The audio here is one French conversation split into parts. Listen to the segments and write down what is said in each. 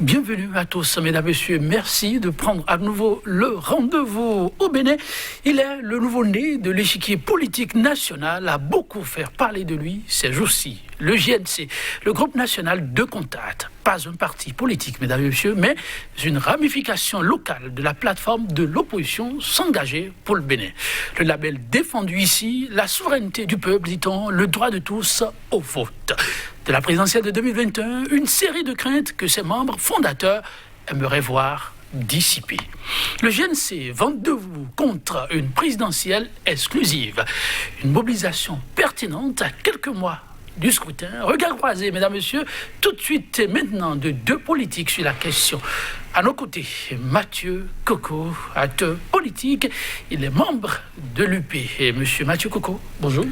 Bienvenue à tous, mesdames et messieurs. Merci de prendre à nouveau le rendez-vous au Bénin. Il est le nouveau-né de l'échiquier politique national, a beaucoup fait parler de lui ces jours-ci. Le GNC, le groupe national de contact, pas un parti politique, mesdames et messieurs, mais une ramification locale de la plateforme de l'opposition s'engager pour le Bénin. Le label défendu ici, la souveraineté du peuple, dit-on, le droit de tous au vote. De la présidentielle de 2021, une série de craintes que ses membres fondateurs aimeraient voir dissipées. Le GNC vante debout contre une présidentielle exclusive. Une mobilisation pertinente à quelques mois du scrutin. Regard croisé, mesdames, messieurs, tout de suite et maintenant de deux politiques sur la question. À nos côtés, Mathieu Coco, acteur politique. Il est membre de l'UP. Et monsieur Mathieu Coco, bonjour.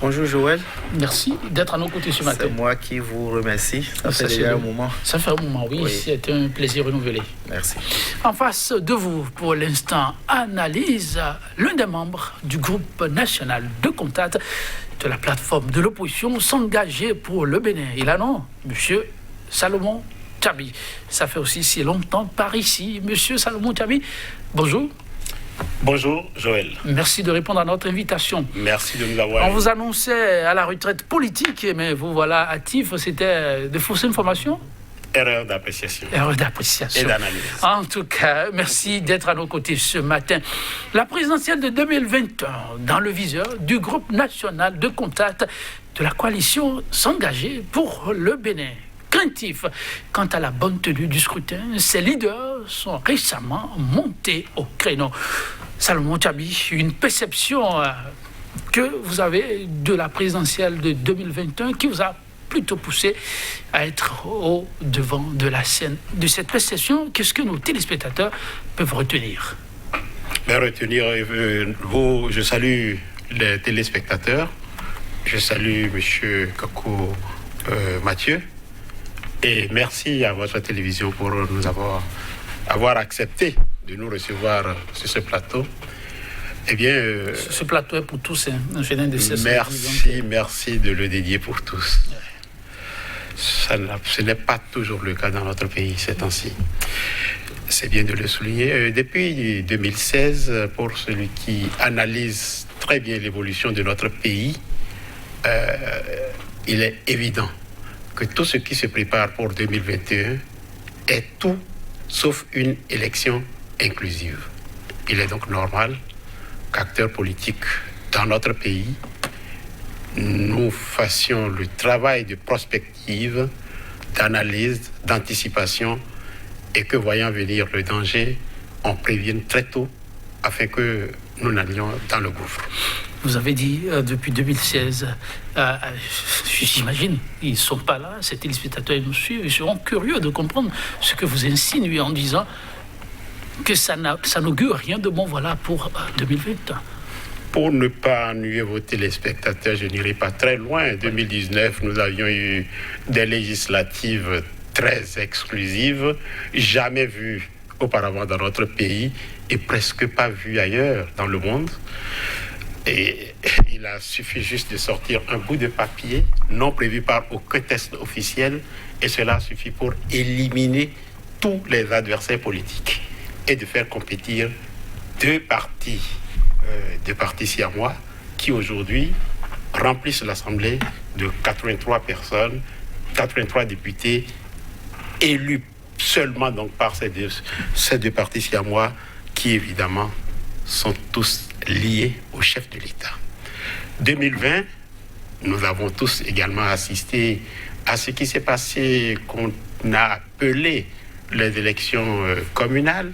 Bonjour Joël. Merci d'être à nos côtés ce matin. C'est moi qui vous remercie. Ça fait déjà un moment. Ça fait un moment, oui. C'est un plaisir renouvelé. Merci. En face de vous, pour l'instant, analyse l'un des membres du groupe national de contact de la plateforme de l'opposition s'engager pour le Bénin. Il a non, monsieur Salomon Tchabi. Ça fait aussi si longtemps par ici. Monsieur Salomon Tchabi, bonjour. Bonjour Joël. Merci de répondre à notre invitation. Merci de nous avoir. On vous annonçait à la retraite politique, mais vous voilà actif. C'était de fausses informations? Erreur d'appréciation. Erreur d'appréciation. Et d'analyse. En tout cas, merci d'être à nos côtés ce matin. La présidentielle de 2021, dans le viseur du groupe national de contact de la coalition s'engager pour le Bénin. Craintif quant à la bonne tenue du scrutin, ses leaders sont récemment montés au créneau. Salomon Tchabi, une perception que vous avez de la présidentielle de 2021 qui vous a plutôt poussé à être au devant de la scène. De cette perception, qu'est-ce que nos téléspectateurs peuvent retenir? Je salue les téléspectateurs, je salue M. Coco Mathieu, et merci à votre télévision pour nous avoir accepté de nous recevoir sur ce plateau. Eh bien, ce plateau est pour tous, hein. Merci de le dédier pour tous. Ce n'est pas toujours le cas dans notre pays ces temps-ci. C'est bien de le souligner. Depuis 2016, pour celui qui analyse très bien l'évolution de notre pays, il est évident que tout ce qui se prépare pour 2021 est tout sauf une élection inclusive. Il est donc normal qu'acteurs politiques dans notre pays, nous fassions le travail de prospective, d'analyse, d'anticipation, et que voyant venir le danger, on prévienne très tôt afin que nous n'allions dans le gouffre. Vous avez dit depuis 2016, j'imagine, ils ne sont pas là, ces téléspectateurs nous suivent, ils seront curieux de comprendre ce que vous insinuez en disant que ça n'augure rien de bon, voilà, pour 2020. Pour ne pas ennuyer vos téléspectateurs, je n'irai pas très loin. En 2019, nous avions eu des législatives très exclusives, jamais vues auparavant dans notre pays et presque pas vues ailleurs dans le monde. Et il a suffi juste de sortir un bout de papier non prévu par aucun test officiel, et cela suffit pour éliminer tous les adversaires politiques et de faire compétir deux partis siamois qui aujourd'hui remplissent l'Assemblée de 83 personnes, 83 députés élus seulement donc par ces deux partis siamois qui évidemment sont tous liés au chef de l'État. 2020, nous avons tous également assisté à ce qui s'est passé, qu'on a appelé les élections communales,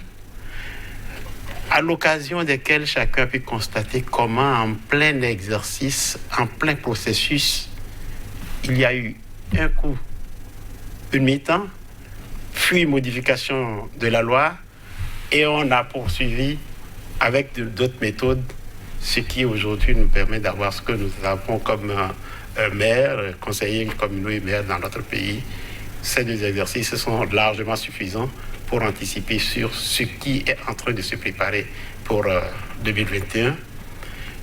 à l'occasion desquelles chacun a pu constater comment en plein exercice, en plein processus, il y a eu un coup, une mi-temps, puis modification de la loi, et on a poursuivi avec d'autres méthodes, ce qui aujourd'hui nous permet d'avoir ce que nous avons comme maire, conseiller communaux et maire dans notre pays. Ces deux exercices sont largement suffisants pour anticiper sur ce qui est en train de se préparer pour 2021.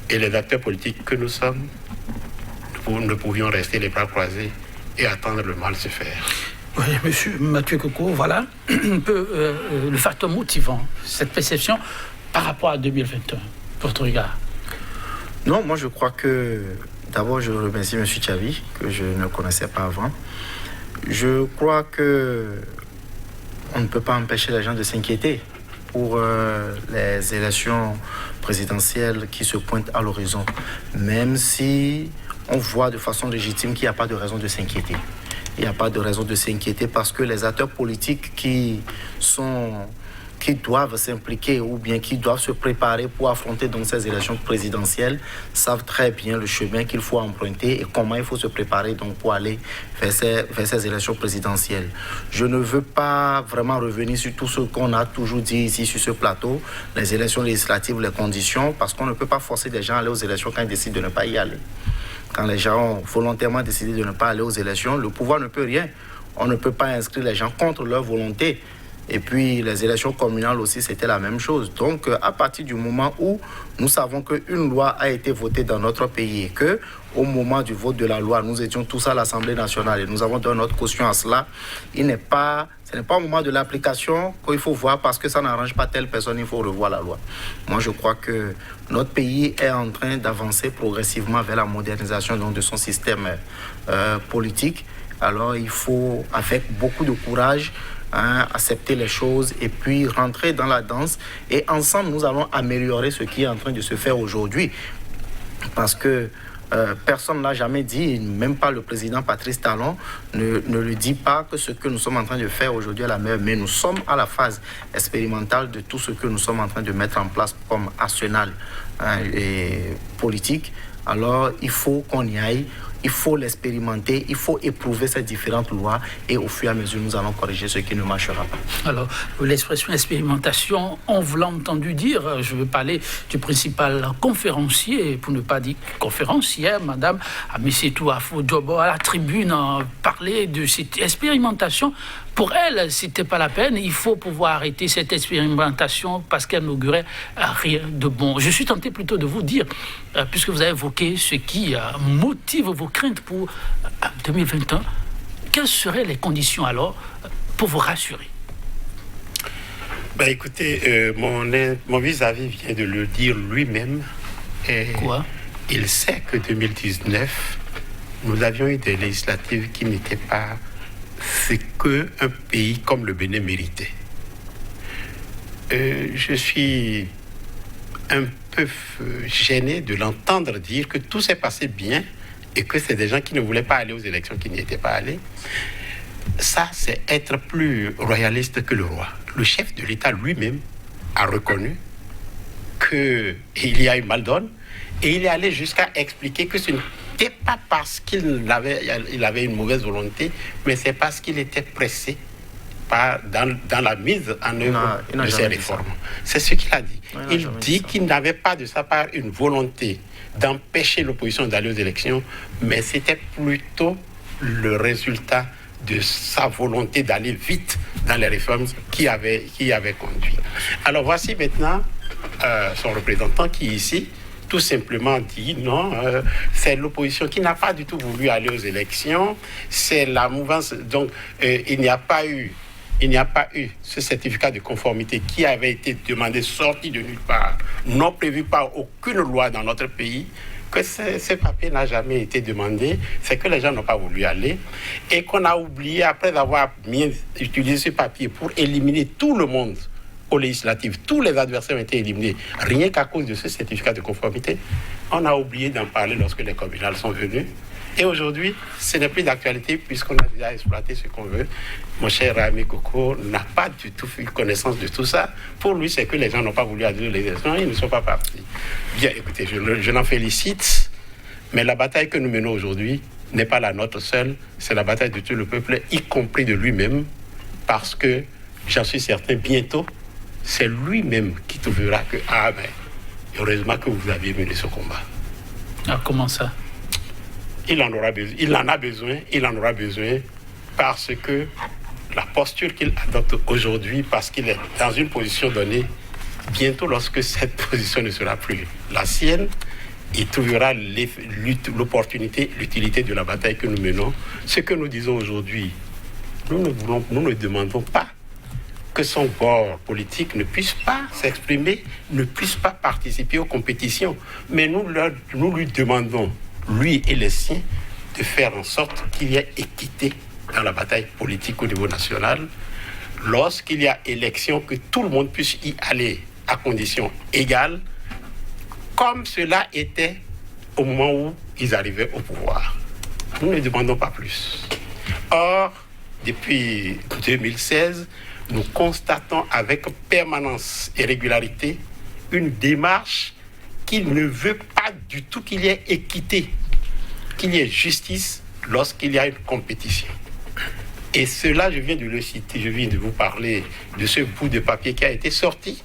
Et les acteurs politiques que nous sommes, nous ne pouvions rester les bras croisés et attendre le mal se faire. Oui, monsieur Mathieu Coco, voilà un peu le facteur motivant, cette perception par rapport à 2021, votre regard. Non, moi je crois que, d'abord je remercie M. Tchavi, que je ne connaissais pas avant. Je crois que on ne peut pas empêcher les gens de s'inquiéter pour les élections présidentielles qui se pointent à l'horizon, même si on voit de façon légitime qu'il n'y a pas de raison de s'inquiéter. Il n'y a pas de raison de s'inquiéter parce que les acteurs politiques qui doivent s'impliquer ou bien qui doivent se préparer pour affronter donc ces élections présidentielles savent très bien le chemin qu'il faut emprunter et comment il faut se préparer donc pour aller vers ces élections présidentielles. Je ne veux pas vraiment revenir sur tout ce qu'on a toujours dit ici sur ce plateau, les élections législatives, les conditions, parce qu'on ne peut pas forcer les gens à aller aux élections quand ils décident de ne pas y aller. Quand les gens ont volontairement décidé de ne pas aller aux élections, le pouvoir ne peut rien. On ne peut pas inscrire les gens contre leur volonté. Et puis, les élections communales aussi, c'était la même chose. Donc, à partir du moment où nous savons qu'une loi a été votée dans notre pays et qu'au moment du vote de la loi, nous étions tous à l'Assemblée nationale et nous avons donné notre caution à cela, ce n'est pas au moment de l'application qu'il faut voir parce que ça n'arrange pas telle personne, il faut revoir la loi. Moi, je crois que notre pays est en train d'avancer progressivement vers la modernisation donc, de son système politique. Alors, il faut, avec beaucoup de courage, accepter les choses et puis rentrer dans la danse. Et ensemble, nous allons améliorer ce qui est en train de se faire aujourd'hui. Parce que personne ne l'a jamais dit, même pas le président Patrice Talon ne le dit pas que ce que nous sommes en train de faire aujourd'hui est la meilleure. Mais nous sommes à la phase expérimentale de tout ce que nous sommes en train de mettre en place comme arsenal et politique. Alors, il faut qu'on y aille. Il faut l'expérimenter, il faut éprouver ces différentes lois et au fur et à mesure, nous allons corriger ce qui ne marchera pas. Alors, l'expression expérimentation, on vous l'a entendu dire, je veux parler du principal conférencier, pour ne pas dire conférencière, madame Amissetou Afo-Diobo, à la tribune, parler de cette expérimentation. Pour elle, c'était pas la peine, il faut pouvoir arrêter cette expérimentation parce qu'elle n'augurait rien de bon. Je suis tenté plutôt de vous dire, puisque vous avez évoqué ce qui motive vos craintes pour 2021, quelles seraient les conditions alors pour vous rassurer? Écoutez, mon vis-à-vis vient de le dire lui-même. Quoi? Il sait que 2019, nous avions eu des législatives qui n'étaient pas ce qu'un pays comme le Bénin méritait. Je suis un peu gêné de l'entendre dire que tout s'est passé bien et que c'est des gens qui ne voulaient pas aller aux élections qui n'y étaient pas allés. Ça, c'est être plus royaliste que le roi. Le chef de l'État lui-même a reconnu qu'il y a eu mal donne et il est allé jusqu'à expliquer que ce n'était pas parce qu'il avait une mauvaise volonté, mais c'est parce qu'il était pressé dans la mise en œuvre de ces réformes. C'est ce qu'il a dit. Il dit qu'il n'avait pas de sa part une volonté d'empêcher l'opposition d'aller aux élections, mais c'était plutôt le résultat de sa volonté d'aller vite dans les réformes qui avait conduit. Alors voici maintenant son représentant qui ici tout simplement dit non, c'est l'opposition qui n'a pas du tout voulu aller aux élections, c'est la mouvance, donc il n'y a pas eu ce certificat de conformité qui avait été demandé, sorti de nulle part, non prévu par aucune loi dans notre pays, que ce papier n'a jamais été demandé, c'est que les gens n'ont pas voulu aller et qu'on a oublié, après avoir utilisé ce papier pour éliminer tout le monde aux législatives, tous les adversaires ont été éliminés, rien qu'à cause de ce certificat de conformité, on a oublié d'en parler lorsque les communales sont venues. Et aujourd'hui, ce n'est plus d'actualité puisqu'on a déjà exploité ce qu'on veut. Mon cher ami Coco n'a pas du tout eu connaissance de tout ça. Pour lui, c'est que les gens n'ont pas voulu aller aux élections, ils ne sont pas partis. Bien, écoutez, je l'en félicite, mais la bataille que nous menons aujourd'hui n'est pas la nôtre seule, c'est la bataille de tout le peuple, y compris de lui-même, parce que, j'en suis certain, bientôt, c'est lui-même qui trouvera que, heureusement que vous aviez mené ce combat. Ah, comment ça? Il en a besoin parce que la posture qu'il adopte aujourd'hui, parce qu'il est dans une position donnée, bientôt lorsque cette position ne sera plus la sienne, il trouvera l'opportunité, l'utilité de la bataille que nous menons. Ce que nous disons aujourd'hui nous ne demandons pas que son bord politique ne puisse pas s'exprimer, ne puisse pas participer aux compétitions. Mais nous lui demandons, lui et les siens, de faire en sorte qu'il y ait équité dans la bataille politique au niveau national. Lorsqu'il y a élection, que tout le monde puisse y aller à conditions égales, comme cela était au moment où ils arrivaient au pouvoir. Nous ne demandons pas plus. Or, depuis 2016, nous constatons avec permanence et régularité une démarche qui ne veut pas du tout qu'il y ait équité, qu'il y ait justice lorsqu'il y a une compétition. Et cela, je viens de le citer, je viens de vous parler de ce bout de papier qui a été sorti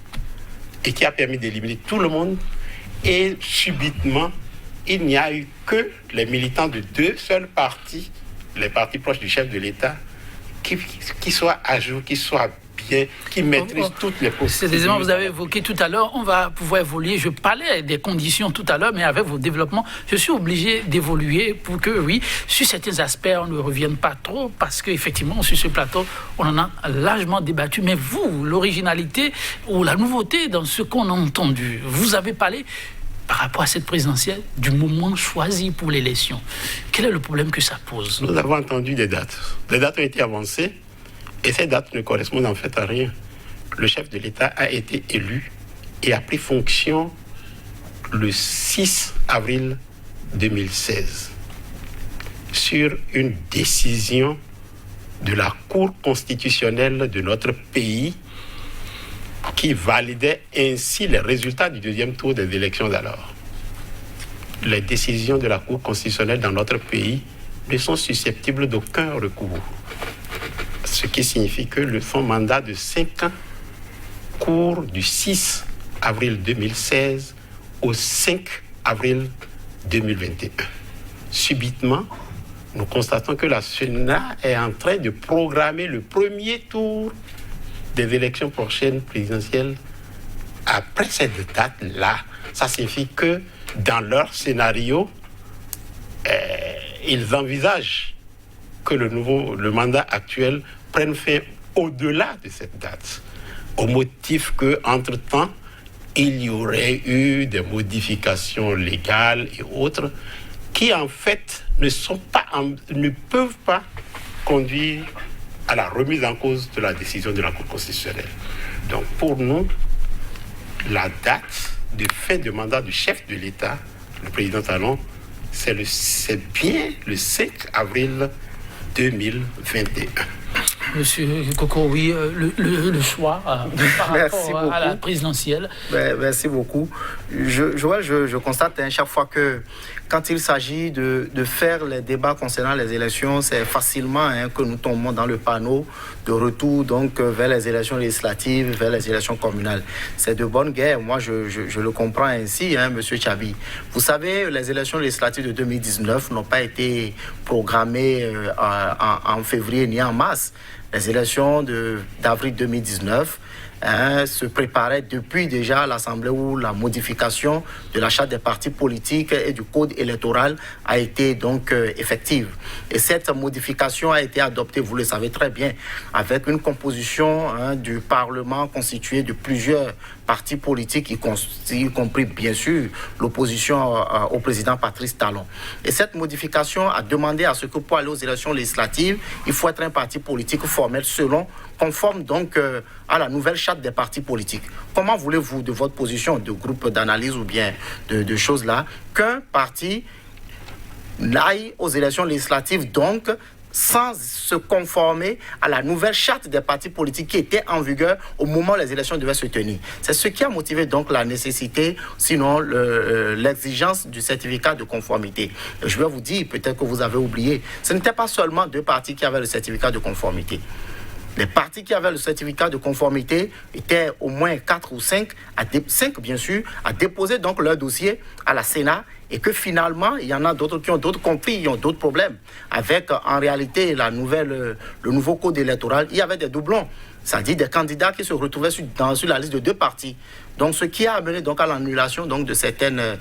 et qui a permis d'éliminer tout le monde. Et subitement, il n'y a eu que les militants de deux seuls partis, les partis proches du chef de l'État, qui soient à jour, qui soient bien, qui maîtrisent toutes les possibilités. C'est des éléments que vous avez évoqués tout à l'heure. On va pouvoir évoluer. Je parlais des conditions tout à l'heure, mais avec vos développements, je suis obligé d'évoluer pour que, oui, sur certains aspects, on ne revienne pas trop, parce qu'effectivement, sur ce plateau, on en a largement débattu. Mais vous, l'originalité ou la nouveauté dans ce qu'on a entendu, vous avez parlé par rapport à cette présidentielle, du moment choisi pour l'élection. Quel est le problème que ça pose? Nous avons entendu des dates. Les dates ont été avancées et ces dates ne correspondent en fait à rien. Le chef de l'État a été élu et a pris fonction le 6 avril 2016 sur une décision de la Cour constitutionnelle de notre pays qui validait ainsi les résultats du deuxième tour des élections d'alors. Les décisions de la Cour constitutionnelle dans notre pays ne sont susceptibles d'aucun recours. Ce qui signifie que son mandat de 5 ans court du 6 avril 2016 au 5 avril 2021. Subitement, nous constatons que la Sénat est en train de programmer le premier tour des élections prochaines présidentielles après cette date-là. Ça signifie que dans leur scénario, ils envisagent que le mandat actuel prenne fin au-delà de cette date, au motif qu'entre-temps, il y aurait eu des modifications légales et autres qui, en fait, ne peuvent pas conduire à la remise en cause de la décision de la Cour constitutionnelle. Donc, pour nous, la date de fin de mandat du chef de l'État, le président Talon, c'est bien le 5 avril 2021. Monsieur Coco, oui, le choix par rapport à la présidentielle. Merci beaucoup. Je constate chaque fois que quand il s'agit de faire les débats concernant les élections, c'est facilement que nous tombons dans le panneau de retour donc vers les élections législatives, vers les élections communales. C'est de bonne guerre. Moi, je le comprends ainsi, Monsieur Tchabi. Vous savez, les élections législatives de 2019 n'ont pas été programmées en février ni en mars. Les élections d'avril 2019 se préparaient depuis déjà l'Assemblée où la modification de la charte des partis politiques et du code électoral a été donc effective. Et cette modification a été adoptée, vous le savez très bien, avec une composition du Parlement constituée de plusieurs partis politiques, y compris bien sûr l'opposition au président Patrice Talon. Et cette modification a demandé à ce que pour aller aux élections législatives, il faut être un parti politique formel conforme donc à la nouvelle charte des partis politiques. Comment voulez-vous, de votre position de groupe d'analyse ou bien de choses là, qu'un parti n'aille aux élections législatives donc sans se conformer à la nouvelle charte des partis politiques qui était en vigueur au moment où les élections devaient se tenir? C'est ce qui a motivé donc la nécessité, sinon l'exigence du certificat de conformité. Je vais vous dire, peut-être que vous avez oublié, ce n'était pas seulement 2 partis qui avaient le certificat de conformité. Les partis qui avaient le certificat de conformité étaient au moins 4 ou 5, 5 bien sûr, à déposer donc leur dossier à la Sénat et que finalement, il y en a d'autres qui ont d'autres conflits, ils ont d'autres problèmes. Avec, en réalité, le nouveau code électoral, il y avait des doublons. C'est-à-dire des candidats qui se retrouvaient sur la liste de 2 partis. Donc, ce qui a amené donc à l'annulation donc de certaines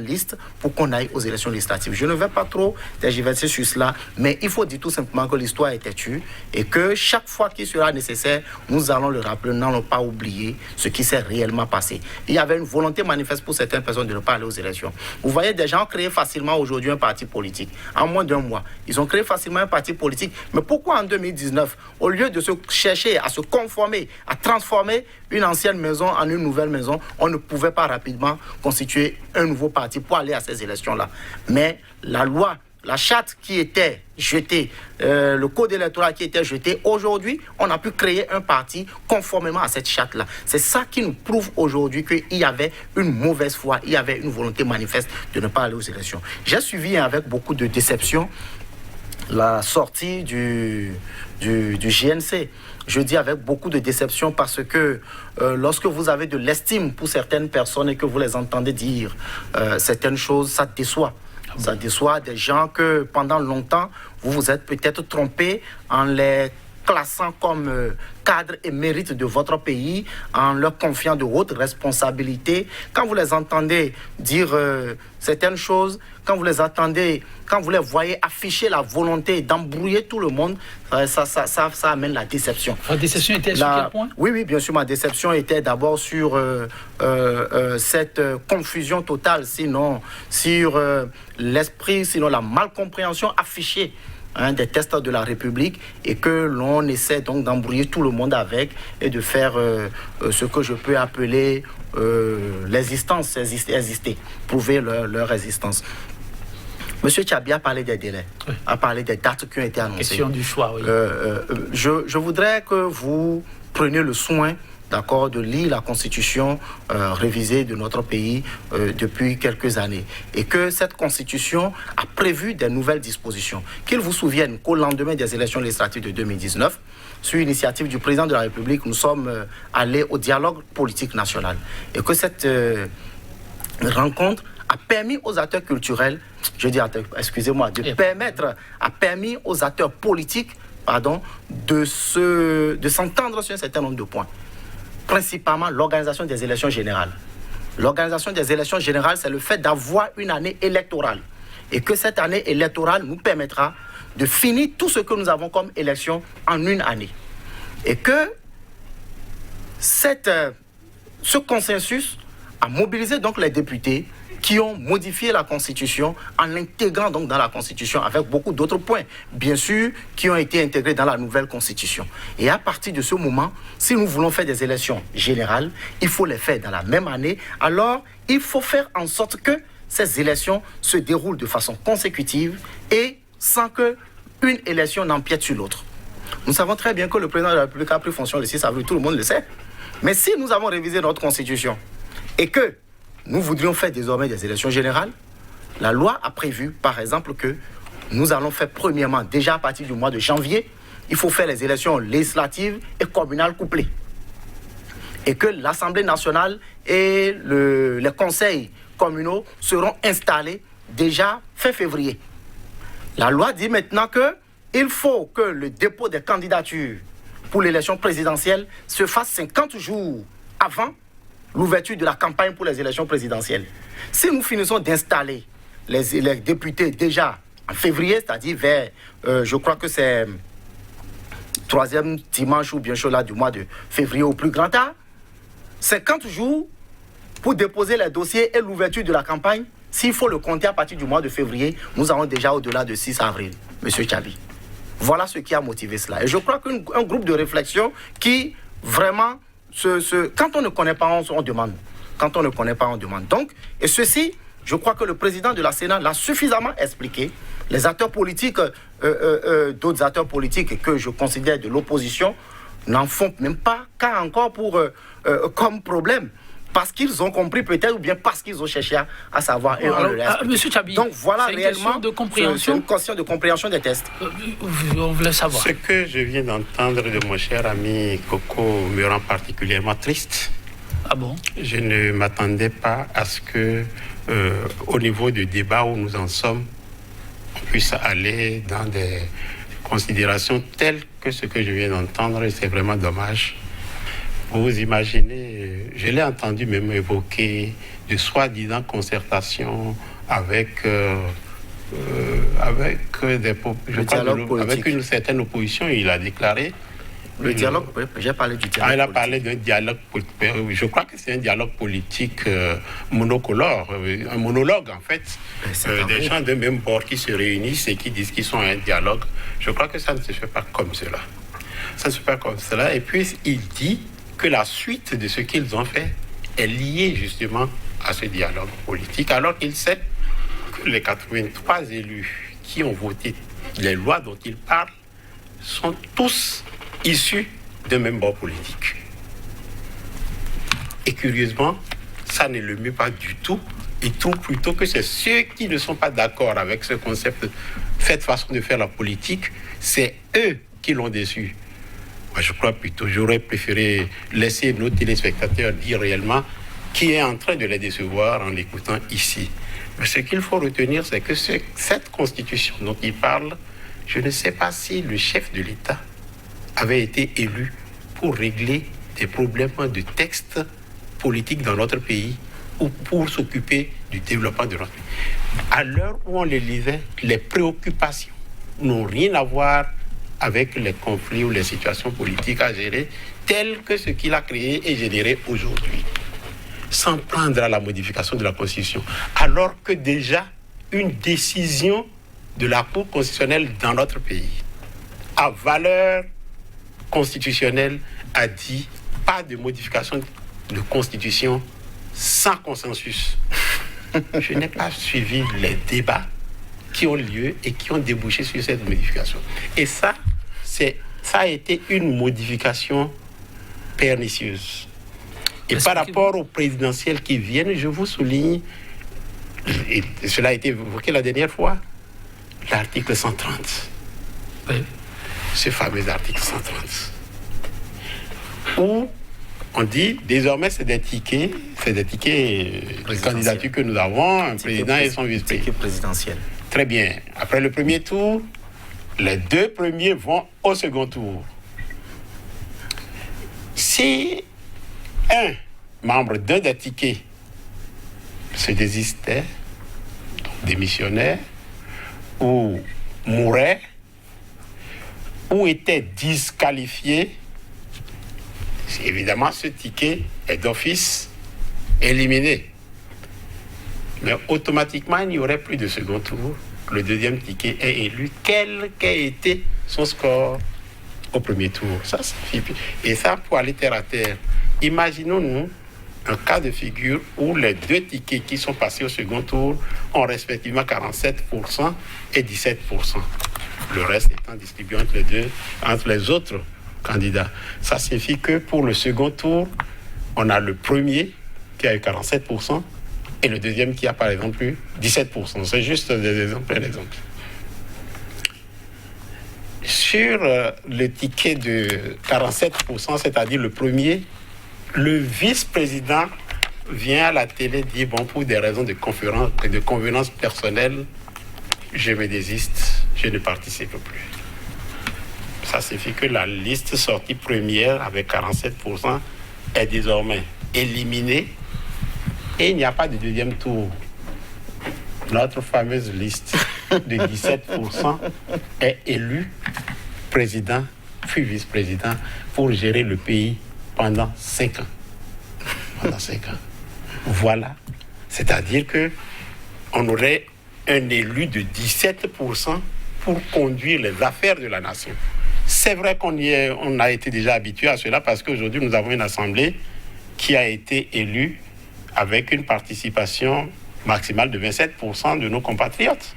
listes pour qu'on aille aux élections législatives. Je ne vais pas trop tergiverser sur cela, mais il faut dire tout simplement que l'histoire est têtue et que chaque fois qu'il sera nécessaire, nous allons le rappeler, n'allons pas oublier ce qui s'est réellement passé. Il y avait une volonté manifeste pour certaines personnes de ne pas aller aux élections. Vous voyez, des gens ont créé facilement aujourd'hui un parti politique. En moins d'1 mois, ils ont créé facilement un parti politique. Mais pourquoi en 2019, au lieu de se chercher à se conformer, à transformer une ancienne maison en une nouvelle maison, on ne pouvait pas rapidement constituer un nouveau parti pour aller à ces élections-là. Mais la loi, la charte qui était jetée, le code électoral qui était jeté, aujourd'hui, on a pu créer un parti conformément à cette charte-là. C'est ça qui nous prouve aujourd'hui qu'il y avait une mauvaise foi, il y avait une volonté manifeste de ne pas aller aux élections. J'ai suivi avec beaucoup de déception la sortie du GNC. Je dis avec beaucoup de déception parce que lorsque vous avez de l'estime pour certaines personnes et que vous les entendez dire certaines choses, ça déçoit. Ça déçoit des gens que pendant longtemps, vous vous êtes peut-être trompé en les classant comme cadres et mérites de votre pays, en leur confiant de hautes responsabilités. Quand vous les entendez dire certaines choses, quand vous les voyez afficher la volonté d'embrouiller tout le monde, ça amène la déception. La déception était sur quel point? Oui, bien sûr, ma déception était d'abord sur cette confusion totale, sinon sur l'esprit, sinon la malcompréhension affichée des textes de la République et que l'on essaie donc d'embrouiller tout le monde avec et de faire ce que je peux appeler l'existence, exister, prouver leur résistance. Monsieur Tchabi a parlé des délais, oui, a parlé des dates qui ont été annoncées. Question du choix, oui. Je voudrais que vous preniez le soin, d'accord, de lire la Constitution révisée de notre pays depuis quelques années. Et que cette Constitution a prévu des nouvelles dispositions. Qu'il vous souvienne qu'au lendemain des élections législatives de 2019, sur l'initiative du président de la République, nous sommes allés au dialogue politique national. Et que cette rencontre a permis aux acteurs culturels, a permis aux acteurs politiques, de s'entendre sur un certain nombre de points. Principalement l'organisation des élections générales. L'organisation des élections générales, c'est le fait d'avoir une année électorale. Et que cette année électorale nous permettra de finir tout ce que nous avons comme élection en une année. Et que ce consensus a mobilisé donc les députés qui ont modifié la Constitution en l'intégrant donc dans la Constitution avec beaucoup d'autres points, bien sûr, qui ont été intégrés dans la nouvelle Constitution. Et à partir de ce moment, si nous voulons faire des élections générales, il faut les faire dans la même année. Alors, il faut faire en sorte que ces élections se déroulent de façon consécutive et sans qu'une élection n'empiète sur l'autre. Nous savons très bien que le président de la République a pris fonction le 6 avril, tout le monde le sait. Mais si nous avons révisé notre Constitution et que nous voudrions faire désormais des élections générales, la loi a prévu, par exemple, que nous allons faire premièrement, déjà à partir du mois de janvier, il faut faire les élections législatives et communales couplées. Et que l'Assemblée nationale et les conseils communaux seront installés déjà fin février. La loi dit maintenant qu'il faut que le dépôt des candidatures pour l'élection présidentielle se fasse 50 jours avant l'ouverture de la campagne pour les élections présidentielles. Si nous finissons d'installer les députés déjà en février, c'est-à-dire vers, je crois que c'est 3e dimanche ou bien chaud là du mois de février au plus grand tard, 50 jours pour déposer les dossiers et l'ouverture de la campagne, s'il faut le compter à partir du mois de février, nous allons déjà au-delà de 6 avril, Monsieur Tchabi. Voilà ce qui a motivé cela. Et je crois qu'un groupe de réflexion qui vraiment... Quand on ne connaît pas, on demande. Quand on ne connaît pas, on demande. Donc, et ceci, je crois que le président de la Sénat l'a suffisamment expliqué. Les acteurs politiques, d'autres acteurs politiques que je considère de l'opposition, n'en font même pas cas encore comme problème. Parce qu'ils ont compris peut-être, ou bien parce qu'ils ont cherché à savoir. Monsieur Tchabi, donc voilà réellement de compréhension. une question de compréhension des tests. On voulait savoir. Ce que je viens d'entendre de mon cher ami Coco me rend particulièrement triste. Ah bon? Je ne m'attendais pas à ce que, au niveau du débat où nous en sommes, on puisse aller dans des considérations telles que ce que je viens d'entendre, et c'est vraiment dommage. Vous imaginez, je l'ai entendu même évoquer de soi-disant concertation avec une certaine opposition. Il a déclaré. Le dialogue, j'ai parlé du dialogue. Il a parlé d'un dialogue politique. Je crois que c'est un dialogue politique monocolore, un monologue en fait. Des gens d'un même bord qui se réunissent et qui disent qu'ils sont un dialogue. Je crois que ça ne se fait pas comme cela. Ça ne se fait pas comme cela. Et puis il dit que la suite de ce qu'ils ont fait est liée justement à ce dialogue politique, alors qu'il sait que les 83 élus qui ont voté les lois dont il parle sont tous issus d'un même bord politique. Et curieusement, ça ne le met pas du tout. Il trouve plutôt que c'est ceux qui ne sont pas d'accord avec ce concept, cette façon de faire la politique, c'est eux qui l'ont déçu. Moi, je crois plutôt, j'aurais préféré laisser nos téléspectateurs dire réellement qui est en train de les décevoir en l'écoutant ici. Mais ce qu'il faut retenir, c'est que cette constitution dont il parle, je ne sais pas si le chef de l'État avait été élu pour régler des problèmes de texte politique dans notre pays ou pour s'occuper du développement de notre pays. À l'heure où on les lisait, les préoccupations n'ont rien à voir avec les conflits ou les situations politiques à gérer, telles que ce qu'il a créé et généré aujourd'hui, sans prendre à la modification de la Constitution, alors que déjà une décision de la Cour constitutionnelle dans notre pays, à valeur constitutionnelle, a dit pas de modification de Constitution sans consensus. Je n'ai pas suivi les débats qui ont lieu et qui ont débouché sur cette modification. Et ça a été une modification pernicieuse. Et par rapport aux présidentielles qui viennent, je vous souligne, et cela a été évoqué la dernière fois, l'article 130. Oui. Ce fameux article 130. Où on dit, désormais, c'est des tickets de candidature que nous avons, un président et son vice-président. Ticket présidentiel. Très bien. Après le premier tour, les deux premiers vont au second tour. Si un membre d'un des tickets se désistait, démissionnaire, ou mourait, ou était disqualifié, évidemment, ce ticket est d'office éliminé. Mais automatiquement, il n'y aurait plus de second tour. Le deuxième ticket est élu, quel qu'ait été son score au premier tour. Ça suffit. Et ça, pour aller terre à terre, imaginons-nous un cas de figure où les deux tickets qui sont passés au second tour ont respectivement 47% et 17%. Le reste étant distribué entre les autres candidats. Ça signifie que pour le second tour, on a le premier qui a eu 47% et le deuxième qui a par exemple eu 17%. C'est juste des exemples, un exemple. Sur le ticket de 47%, c'est-à-dire le premier, le vice-président vient à la télé dire, bon, pour des raisons de convenance personnelle, je me désiste, je ne participe plus. Ça signifie que la liste sortie première avec 47% est désormais éliminée et il n'y a pas de deuxième tour. Notre fameuse liste de 17% est élue président puis vice-président pour gérer le pays pendant 5 ans. Pendant 5 ans. Voilà. C'est-à-dire qu'on aurait un élu de 17% pour conduire les affaires de la nation. C'est vrai on a été déjà habitué à cela parce qu'aujourd'hui, nous avons une assemblée qui a été élue avec une participation maximale de 27% de nos compatriotes.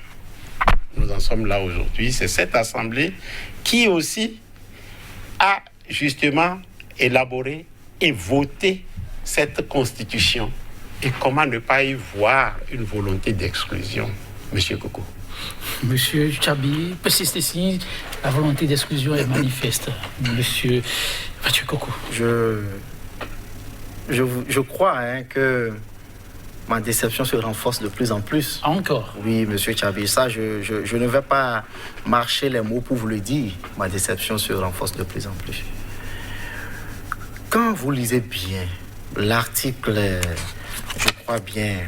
Nous en sommes là aujourd'hui. C'est cette assemblée qui aussi a justement élaboré et voté cette constitution. Et comment ne pas y voir une volonté d'exclusion, Monsieur Coco? Monsieur Tchabi persiste ici, la volonté d'exclusion est manifeste. Monsieur Mathieu Coco. je crois que ma déception se renforce de plus en plus. Encore? Oui, monsieur Tchabi, ça, je ne vais pas marcher les mots pour vous le dire. Ma déception se renforce de plus en plus. Quand vous lisez bien l'article, je crois bien,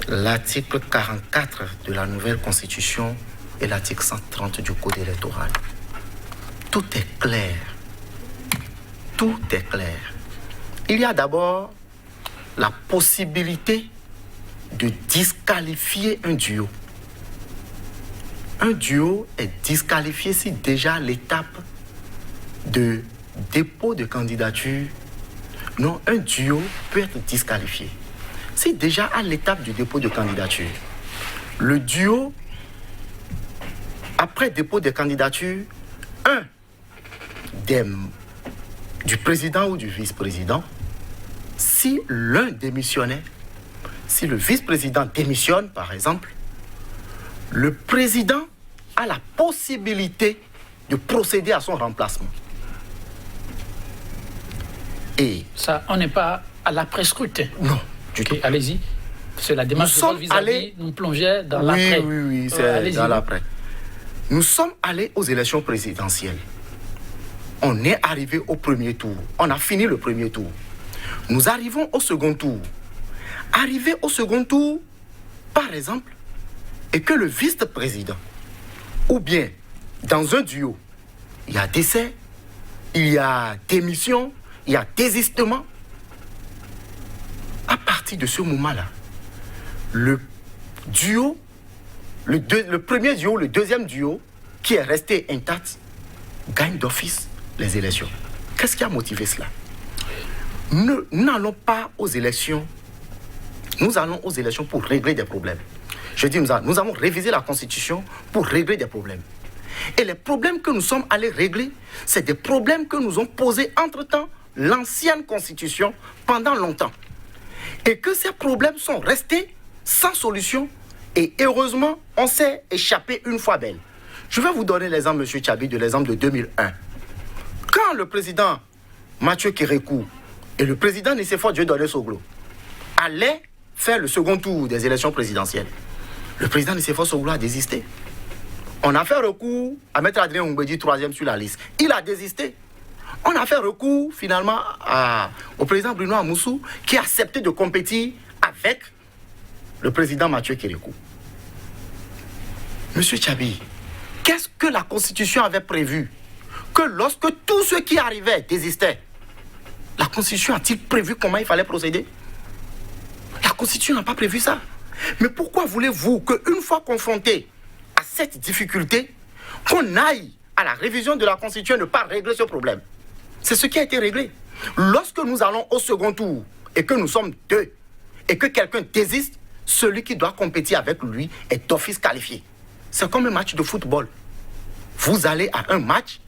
l'article 44 de la nouvelle Constitution et l'article 130 du Code électoral, tout est clair. Tout est clair. Il y a d'abord la possibilité de disqualifier un duo. Un duo est disqualifié si déjà l'étape de dépôt de candidature, non, un duo peut être disqualifié. Si déjà à l'étape du dépôt de candidature, le duo, après dépôt de candidature, du président ou du vice-président, si l'un démissionnait, si le vice-président démissionne, par exemple, le président a la possibilité de procéder à son remplacement. Et ça, on n'est pas à l'après-scrutin. Non, du tout. Allez-y. C'est la démarche de votre vis-à-vis nous plongeait dans l'après. Oui, c'est dans l'après. Nous sommes allés aux élections présidentielles. On est arrivé au premier tour. On a fini le premier tour. Nous arrivons au second tour. Arrivé au second tour, par exemple, et que le vice-président, ou bien dans un duo, il y a décès, il y a démission, il y a désistement. À partir de ce moment-là, le duo, le premier duo, le deuxième duo, qui est resté intact, gagne d'office les élections. Qu'est-ce qui a motivé cela? Nous n'allons pas aux élections. Nous allons aux élections pour régler des problèmes. Je dis, nous avons révisé la Constitution pour régler des problèmes. Et les problèmes que nous sommes allés régler, c'est des problèmes que nous ont posés entre-temps l'ancienne Constitution pendant longtemps. Et que ces problèmes sont restés sans solution. Et heureusement, on s'est échappé une fois belle. Je vais vous donner l'exemple, M. Tchabi, de l'exemple de 2001. Quand le président Mathieu Kérékou et le président Nicéphore Dieudonné Soglo allaient faire le second tour des élections présidentielles, le président Nicéphore Soglo a désisté. On a fait recours à Maître Adrien Oumbedi, troisième sur la liste. Il a désisté. On a fait recours finalement au président Bruno Amoussou qui a accepté de compétir avec le président Mathieu Kérékou. Monsieur Tchabi, qu'est-ce que la Constitution avait prévu? Que lorsque tous ceux qui arrivaient désistaient, la Constitution a-t-il prévu comment il fallait procéder? La Constitution n'a pas prévu ça. Mais pourquoi voulez-vous qu'une fois confronté à cette difficulté, qu'on aille à la révision de la Constitution et ne pas régler ce problème? C'est ce qui a été réglé. Lorsque nous allons au second tour et que nous sommes deux et que quelqu'un désiste, celui qui doit compétir avec lui est d'office qualifié. C'est comme un match de football. Vous allez à un match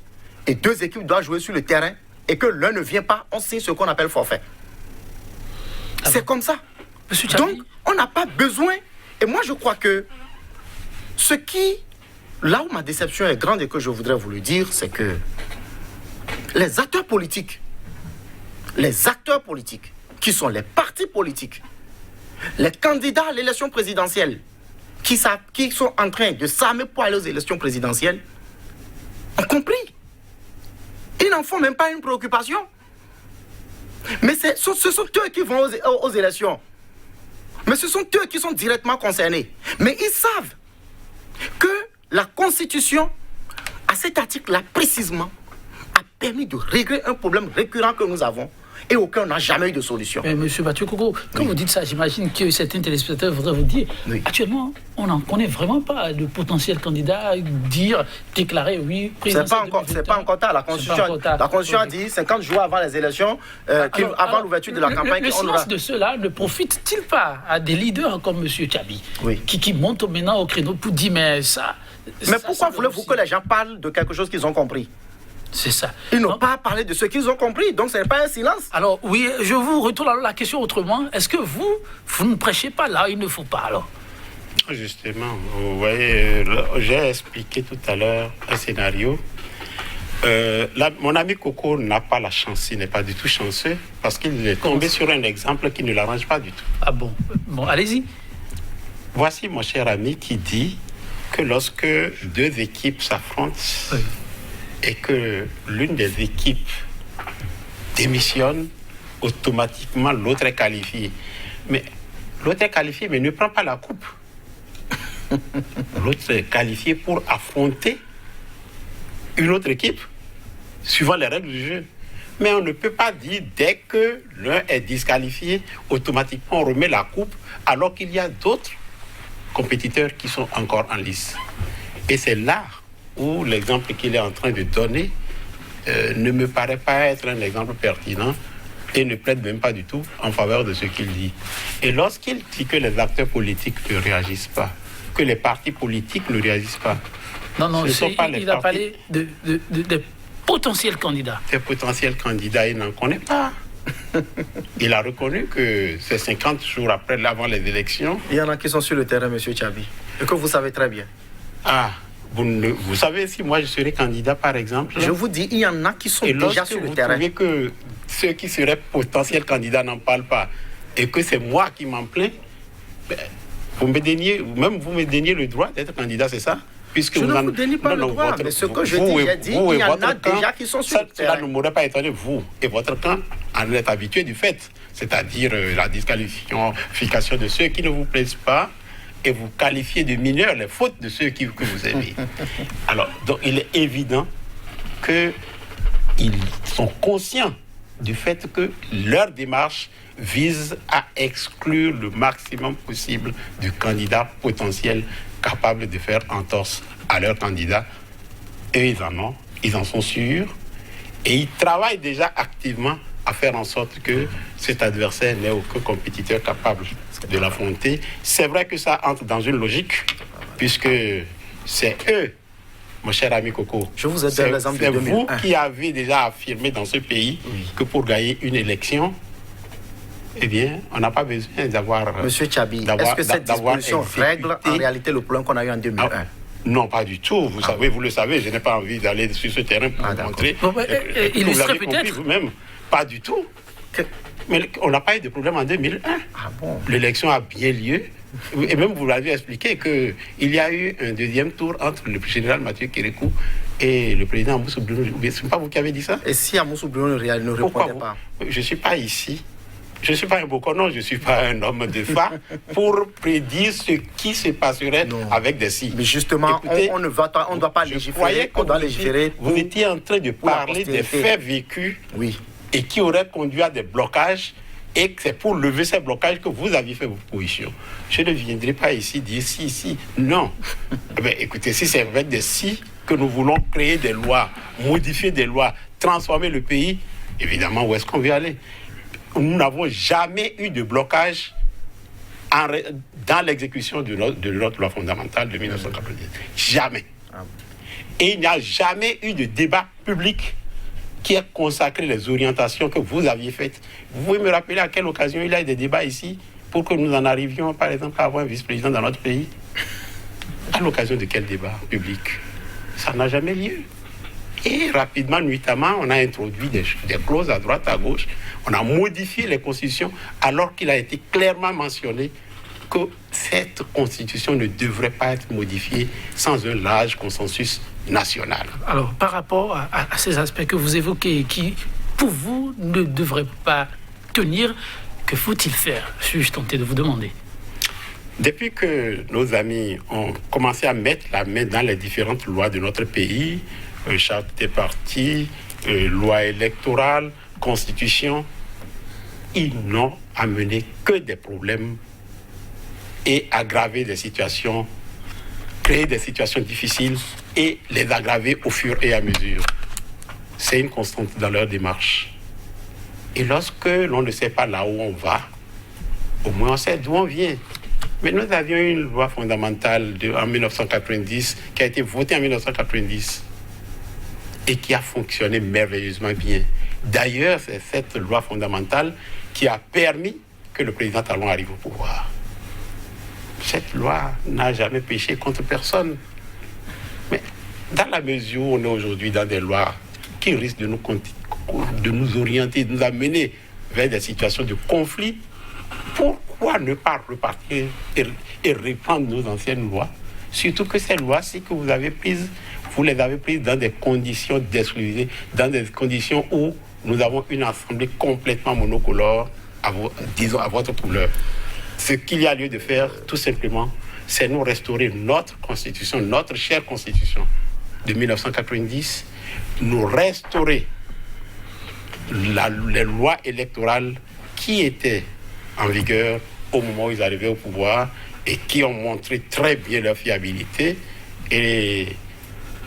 et deux équipes doivent jouer sur le terrain et que l'un ne vient pas, on signe ce qu'on appelle forfait. C'est comme ça. Donc, on n'a pas besoin. Et moi, je crois que là où ma déception est grande et que je voudrais vous le dire, c'est que les acteurs politiques, qui sont les partis politiques, les candidats à l'élection présidentielle, qui sont en train de s'armer pour aller aux élections présidentielles, ont compris. Ils n'en font même pas une préoccupation. Mais ce sont eux qui vont aux élections. Mais ce sont eux qui sont directement concernés. Mais ils savent que la Constitution, à cet article-là précisément, a permis de régler un problème récurrent que nous avons et auquel on n'a jamais eu de solution. Monsieur Mathieu Koko, quand vous dites ça, j'imagine que certains téléspectateurs voudraient vous dire, actuellement, on n'en connaît vraiment pas de potentiels candidats déclarer oui, président. C'est pas encore tard. La Constitution a dit 50 jours avant les élections, avant l'ouverture de la campagne. Le silence de cela ne profite-t-il pas à des leaders comme M. Tchabi, qui montent maintenant au créneau pour dire mais ça... Mais pourquoi voulez-vous que les gens parlent de quelque chose qu'ils ont compris? C'est ça. Ils n'ont pas parlé de ce qu'ils ont compris, donc ce n'est pas un silence. Alors, oui, je vous retourne la question autrement. Est-ce que vous ne prêchez pas là où il ne faut pas, alors? Justement, vous voyez, j'ai expliqué tout à l'heure un scénario Mon ami Coco n'a pas la chance, il n'est pas du tout chanceux, parce qu'il est tombé sur un exemple qui ne l'arrange pas du tout. Ah bon? Bon, allez-y. Voici mon cher ami qui dit que lorsque deux équipes s'affrontent et que l'une des équipes démissionne, automatiquement l'autre est qualifiée. Mais l'autre est qualifié, mais ne prend pas la coupe. L'autre est qualifié pour affronter une autre équipe, suivant les règles du jeu. Mais on ne peut pas dire, dès que l'un est disqualifié, automatiquement on remet la coupe, alors qu'il y a d'autres compétiteurs qui sont encore en lice. Et c'est là où l'exemple qu'il est en train de donner ne me paraît pas être un exemple pertinent et ne plaide même pas du tout en faveur de ce qu'il dit. Et lorsqu'il dit que les acteurs politiques ne réagissent pas, que les partis politiques ne réagissent pas, non, il a parlé de potentiels candidats. Des potentiels candidats, il n'en connaît pas. Il a reconnu que c'est 50 jours avant les élections. Il y en a qui sont sur le terrain, M. Tchabi, et que vous savez très bien. Ah, vous savez si moi je serais candidat, par exemple? Je vous dis, il y en a qui sont déjà sur le terrain. Et que ceux qui seraient potentiels candidats n'en parlent pas, et que c'est moi qui m'en plains, vous me déniez le droit d'être candidat, c'est ça? Puisque je ne vous dénie pas le droit, mais ce que je dis, j'ai dit, il y en a déjà qui sont sur le terrain. Cela ne m'aurait pas étonné, vous et votre camp, en êtes habitués du fait, c'est-à-dire la disqualification de ceux qui ne vous plaisent pas et vous qualifiez de mineurs les fautes de ceux que vous aimez. Alors, donc, il est évident qu'ils sont conscients du fait que leur démarche vise à exclure le maximum possible du candidat potentiel capable de faire entorse à leur candidat. Et ils en sont sûrs. Et ils travaillent déjà activement à faire en sorte que cet adversaire n'ait aucun compétiteur capable de l'affronter. C'est vrai que ça entre dans une logique, puisque c'est eux, mon cher ami Coco. Je vous ai donné l'exemple de 2001. C'est vous qui avez déjà affirmé dans ce pays que pour gagner une élection, eh bien, on n'a pas besoin d'avoir... Monsieur Tchabi, est-ce que cette disposition règle en réalité le problème qu'on a eu en 2001? Non, pas du tout. Vous le savez, je n'ai pas envie d'aller sur ce terrain pour vous montrer. Il vous l'avez peut-être compris vous-même. Pas du tout. Mais on n'a pas eu de problème en 2001. Ah bon? L'élection a bien lieu. Et même vous l'avez expliqué qu'il y a eu un deuxième tour entre le général Mathieu Kérékou et le président Amoussou Bruno. Ce n'est pas vous qui avez dit ça? Et si Amoussou Bruno ne répondait pas? Je ne suis pas ici. Je ne suis pas un Bokono, je ne suis pas un homme de phare pour prédire ce qui se passerait avec des si. Mais justement, écoutez, on ne doit pas légiférer, on doit légiférer. Vous étiez en train de parler des faits vécus et qui auraient conduit à des blocages, et c'est pour lever ces blocages que vous aviez fait vos positions. Je ne viendrai pas ici dire si. Non. Écoutez, si c'est avec des si que nous voulons créer des lois, modifier des lois, transformer le pays, évidemment, où est-ce qu'on veut aller? Nous n'avons jamais eu de blocage dans l'exécution de notre loi fondamentale de 1990. Jamais. Et il n'y a jamais eu de débat public qui ait consacré les orientations que vous aviez faites. Vous pouvez me rappeler à quelle occasion il y a eu des débats ici pour que nous en arrivions, par exemple, à avoir un vice-président dans notre pays? À l'occasion de quel débat public? Ça n'a jamais lieu. Et rapidement, nuitamment, on a introduit des clauses à droite, à gauche. On a modifié les constitutions alors qu'il a été clairement mentionné que cette constitution ne devrait pas être modifiée sans un large consensus national. Alors, par rapport à ces aspects que vous évoquez, qui, pour vous, ne devraient pas tenir, que faut-il faire? Suis-je tenté de vous demander? Depuis que nos amis ont commencé à mettre la main dans les différentes lois de notre pays, charte des partis, loi électorale, constitution, ils n'ont amené que des problèmes et aggravé des situations, créé des situations difficiles et les aggraver au fur et à mesure. C'est une constante dans leur démarche. Et lorsque l'on ne sait pas là où on va, au moins on sait d'où on vient. Mais nous avions une loi fondamentale en 1990 qui a été votée en 1990 et qui a fonctionné merveilleusement bien. D'ailleurs, c'est cette loi fondamentale qui a permis que le président Talon arrive au pouvoir. Cette loi n'a jamais péché contre personne. Mais dans la mesure où on est aujourd'hui dans des lois qui risque de nous orienter, de nous amener vers des situations de conflit. Pourquoi ne pas repartir et reprendre nos anciennes lois? Surtout que ces lois, c'est que vous les avez prises dans des conditions d'exclusivité, dans des conditions où nous avons une assemblée complètement monocolore, à votre couleur. Ce qu'il y a lieu de faire, tout simplement, c'est nous restaurer notre constitution, notre chère constitution de 1990, nous restaurer les lois électorales qui étaient en vigueur au moment où ils arrivaient au pouvoir et qui ont montré très bien leur fiabilité et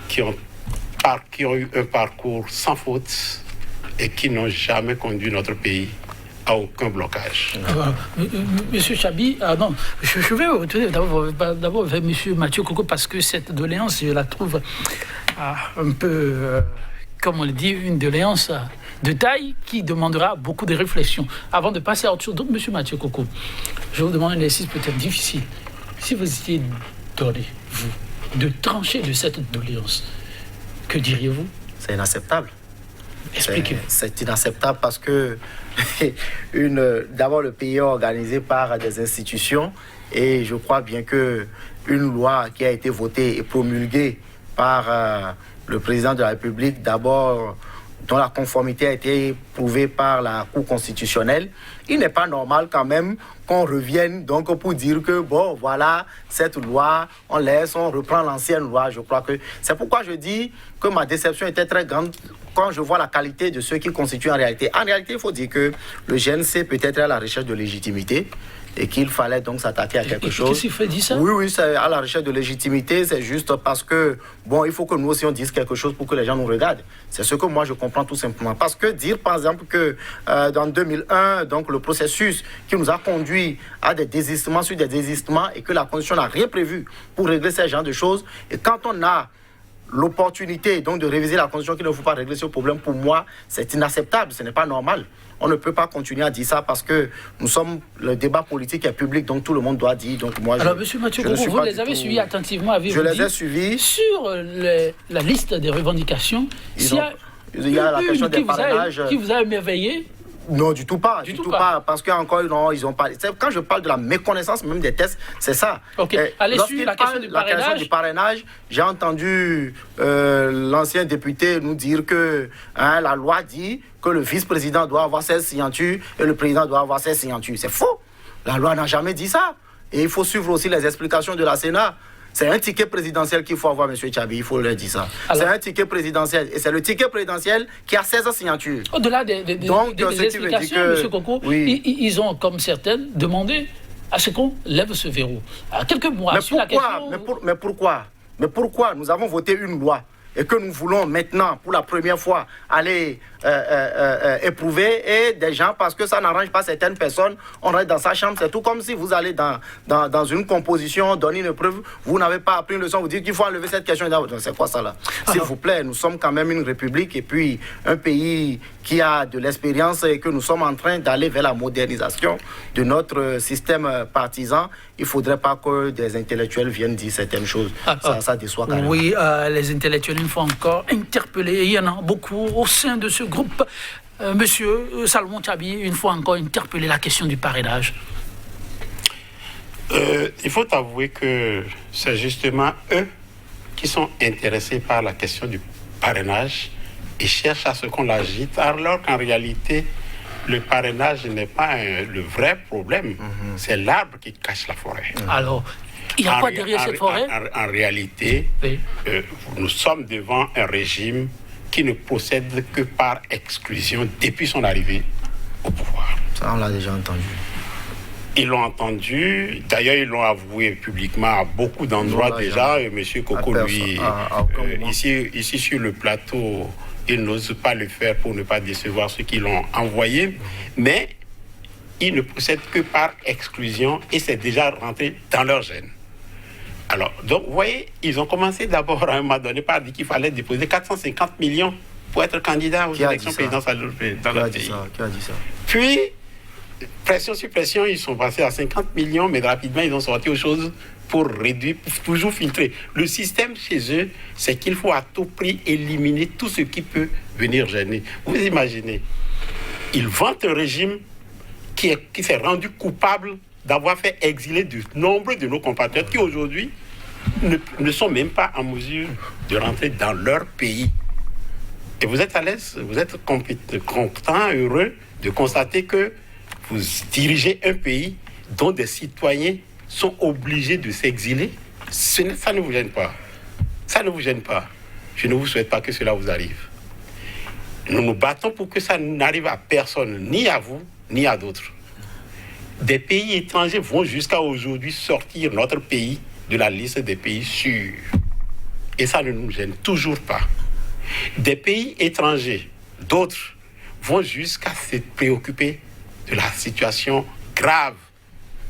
qui ont eu un parcours sans faute et qui n'ont jamais conduit notre pays à aucun blocage. Monsieur Chabi, je vais retourner d'abord vers Monsieur Mathieu Koko parce que cette doléance, je la trouve un peu, comme on le dit, une doléance de taille qui demandera beaucoup de réflexion. Avant de passer à autre chose, donc Monsieur Mathieu Koko, je vous demande un exercice peut-être difficile. Si vous étiez donné, vous, de trancher de cette doléance, que diriez-vous? C'est inacceptable. Expliquez-vous. C'est inacceptable parce que d'abord le pays est organisé par des institutions et je crois bien que une loi qui a été votée et promulguée par le président de la République, d'abord dont la conformité a été prouvée par la Cour constitutionnelle, il n'est pas normal quand même qu'on revienne donc pour dire que bon voilà cette loi on reprend l'ancienne loi. Je crois que c'est pourquoi je dis que ma déception était très grande quand je vois la qualité de ceux qui constituent en réalité. En réalité, il faut dire que le GNC peut-être à la recherche de légitimité et qu'il fallait donc s'attaquer à quelque chose. Qu'est-ce qu'il fait dire ça? Oui, c'est à la recherche de légitimité, c'est juste parce que, bon, il faut que nous aussi on dise quelque chose pour que les gens nous regardent. C'est ce que moi je comprends tout simplement. Parce que dire, par exemple, que dans 2001, donc le processus qui nous a conduit à des désistements sur des désistements et que la Constitution n'a rien prévu pour régler ce genre de choses, et quand on a l'opportunité donc de réviser la Constitution qu'il ne faut pas régler ce problème, pour moi, c'est inacceptable, ce n'est pas normal. On ne peut pas continuer à dire ça parce que le débat politique est public, donc tout le monde doit dire. Donc moi, alors, Monsieur Mathieu Koko, vous les avez suivis attentivement, je les ai suivis. Sur la liste des revendications, il y a la question des parrainages. Qui vous a émerveillé? Non, du tout pas. Parce qu'encore, non, ils ont parlé. Quand je parle de la méconnaissance même des tests, c'est ça. Ok. Allez sur la question du parrainage. J'ai entendu l'ancien député nous dire que la loi dit que le vice-président doit avoir 16 signatures et le président doit avoir 16 signatures. C'est faux. La loi n'a jamais dit ça. Et il faut suivre aussi les explications de la Sénat. C'est un ticket présidentiel qu'il faut avoir, M. Chabi, il faut leur dire ça. C'est un ticket présidentiel. Et c'est le ticket présidentiel qui a 16 signatures. Au-delà des explications, M. Koko, oui. Ils ont, comme certaines, demandé à ce qu'on lève ce verrou. À quelques mois, sur la question... Mais pourquoi nous avons voté une loi et que nous voulons maintenant, pour la première fois, aller éprouver et des gens, parce que ça n'arrange pas certaines personnes, on reste dans sa chambre. C'est tout comme si vous allez dans une composition, donner une preuve, vous n'avez pas appris une leçon, vous dites qu'il faut enlever cette question. C'est quoi ça là? S'il vous plaît, nous sommes quand même une république et puis un pays qui a de l'expérience et que nous sommes en train d'aller vers la modernisation de notre système partisan. Il ne faudrait pas que des intellectuels viennent dire certaines choses. Ça déçoit quand même. Oui, les intellectuels, une fois encore, interpellés. Il y en a beaucoup au sein de ce groupe. Monsieur Salomon Chabi, une fois encore, interpellé la question du parrainage. Il faut avouer que c'est justement eux qui sont intéressés par la question du parrainage et cherchent à ce qu'on l'agite, alors qu'en réalité, le parrainage n'est pas le vrai problème. C'est l'arbre qui cache la forêt. Alors, il n'y a pas derrière cette forêt? En réalité, oui. Nous sommes devant un régime qui ne procède que par exclusion depuis son arrivée au pouvoir. Ça, on l'a déjà entendu. Ils l'ont entendu, d'ailleurs ils l'ont avoué publiquement à beaucoup d'endroits déjà. Monsieur Koko, lui, ici sur le plateau, il n'ose pas le faire pour ne pas décevoir ceux qui l'ont envoyé, mais ils ne procèdent que par exclusion et c'est déjà rentré dans leur gène. Alors, donc, vous voyez, ils ont commencé d'abord à un moment donné par dire qu'il fallait déposer 450 millions pour être candidat aux élections présidentielles dans notre pays. Qui a dit ça? Puis, pression sur pression, ils sont passés à 50 millions, mais rapidement, ils ont sorti aux choses pour réduire, pour toujours filtrer. Le système chez eux, c'est qu'il faut à tout prix éliminer tout ce qui peut venir gêner. Vous imaginez, ils vantent un régime qui s'est rendu coupable d'avoir fait exiler de nombreux de nos compatriotes qui aujourd'hui ne sont même pas en mesure de rentrer dans leur pays. Et vous êtes à l'aise, vous êtes content, heureux de constater que vous dirigez un pays dont des citoyens sont obligés de s'exiler. Ça ne vous gêne pas. Ça ne vous gêne pas. Je ne vous souhaite pas que cela vous arrive. Nous nous battons pour que ça n'arrive à personne, ni à vous, ni à d'autres. Des pays étrangers vont jusqu'à aujourd'hui sortir notre pays de la liste des pays sûrs. Et ça ne nous gêne toujours pas. Des pays étrangers, d'autres, vont jusqu'à se préoccuper de la situation grave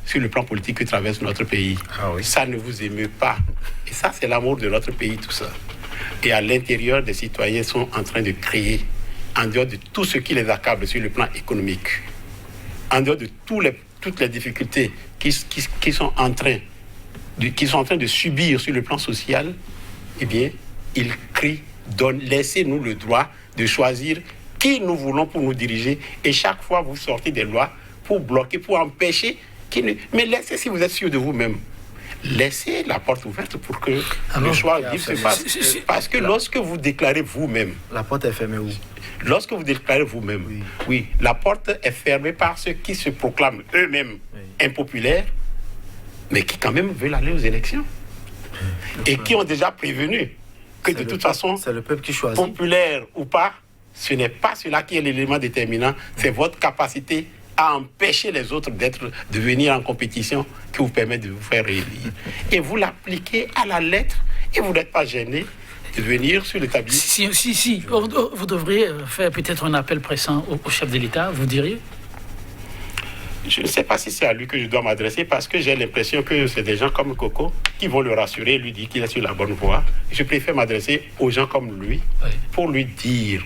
sur le plan politique que traverse notre pays. Ah oui. Ça ne vous émeut pas. Et ça, c'est l'amour de notre pays, tout ça. Et à l'intérieur, des citoyens sont en train de créer, en dehors de tout ce qui les accable sur le plan économique, en dehors de toutes les difficultés qui sont en train de subir sur le plan social, eh bien, ils crient, laissez-nous le droit de choisir qui nous voulons pour nous diriger. Et chaque fois, vous sortez des lois pour bloquer, pour empêcher. Mais laissez, si vous êtes sûr de vous-même, laissez la porte ouverte pour que le choix libre se fasse. Parce que lorsque vous déclarez vous-même... La porte est fermée où? Lorsque vous déclarez vous-même, oui, la porte est fermée par ceux qui se proclament eux-mêmes impopulaires, mais qui quand même veulent aller aux élections. Et qui ont déjà prévenu que de toute façon, c'est le peuple qui choisit. Populaire ou pas, ce n'est pas cela qui est l'élément déterminant, c'est votre capacité à empêcher les autres de venir en compétition qui vous permet de vous faire réélire. Et vous l'appliquez à la lettre et vous n'êtes pas gêné de venir sur l'établissement. Si. Vous devriez faire peut-être un appel pressant au chef de l'État, vous diriez? Je ne sais pas si c'est à lui que je dois m'adresser parce que j'ai l'impression que c'est des gens comme Coco qui vont le rassurer, lui dire qu'il est sur la bonne voie. Je préfère m'adresser aux gens comme lui pour lui dire,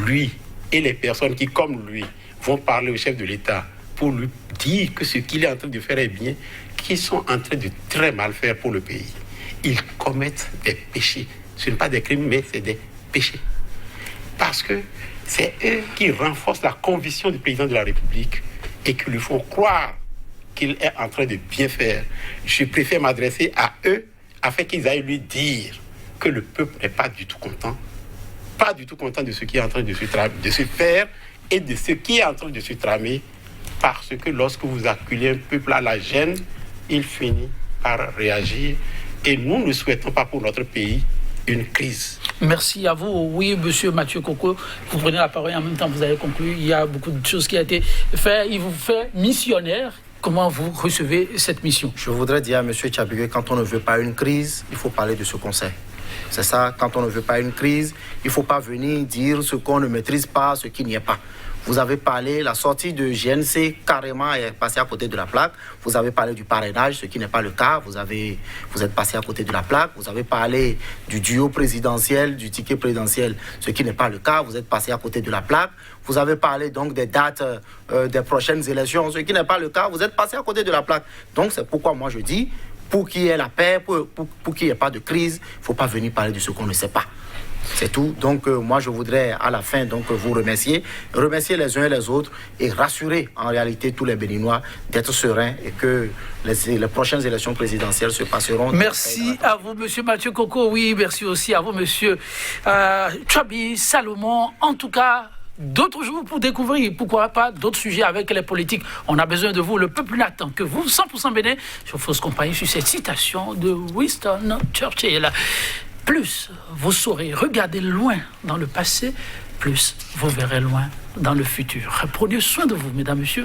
lui et les personnes qui, comme lui, vont parler au chef de l'État pour lui dire que ce qu'il est en train de faire est bien, qu'ils sont en train de très mal faire pour le pays. Ils commettent des péchés. Ce n'est pas des crimes, mais c'est des péchés. Parce que c'est eux qui renforcent la conviction du président de la République et qui lui font croire qu'il est en train de bien faire. Je préfère m'adresser à eux afin qu'ils aillent lui dire que le peuple n'est pas du tout content de ce qui est en train de se faire et de ce qui est en train de se tramer, parce que lorsque vous acculez un peuple à la gêne, il finit par réagir. Et nous ne souhaitons pas pour notre pays une crise. Merci à vous. Oui, monsieur Mathieu Coco, vous prenez la parole et en même temps vous avez conclu. Il y a beaucoup de choses qui ont été faites. Il vous fait missionnaire. Comment vous recevez cette mission? Je voudrais dire à monsieur Tchabigé, quand on ne veut pas une crise, il faut parler de ce qu'on sait. C'est ça, quand on ne veut pas une crise, il ne faut pas venir dire ce qu'on ne maîtrise pas, ce qui n'y est pas. Vous avez parlé, la sortie de GNC carrément est passée à côté de la plaque. Vous avez parlé du parrainage, ce qui n'est pas le cas. Vous êtes passé à côté de la plaque. Vous avez parlé du duo présidentiel, du ticket présidentiel, ce qui n'est pas le cas. Vous êtes passé à côté de la plaque. Vous avez parlé donc des dates des prochaines élections, ce qui n'est pas le cas. Vous êtes passé à côté de la plaque. Donc c'est pourquoi moi je dis, pour qu'il y ait la paix, pour qu'il n'y ait pas de crise, il ne faut pas venir parler de ce qu'on ne sait pas. C'est tout. Donc moi je voudrais à la fin donc vous remercier les uns et les autres et rassurer en réalité tous les Béninois d'être sereins et que les prochaines élections présidentielles se passeront. Merci à vous monsieur Mathieu Coco. Oui, merci aussi à vous monsieur Tchabi Salomon. En tout cas, d'autres jours pour découvrir, pourquoi pas, d'autres sujets avec les politiques. On a besoin de vous. Le peuple n'attend que vous. 100% Bénin. Je Fausse Compagnie sur cette citation de Winston Churchill. Plus vous saurez regarder loin dans le passé, plus vous verrez loin dans le futur. Prenez soin de vous, mesdames, messieurs.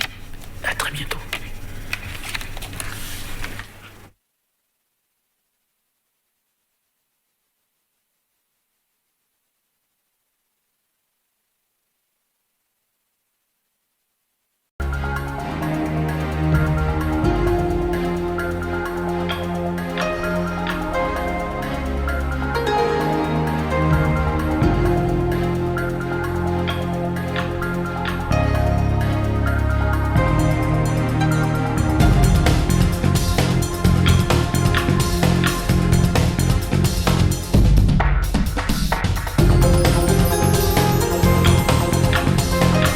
À très bientôt.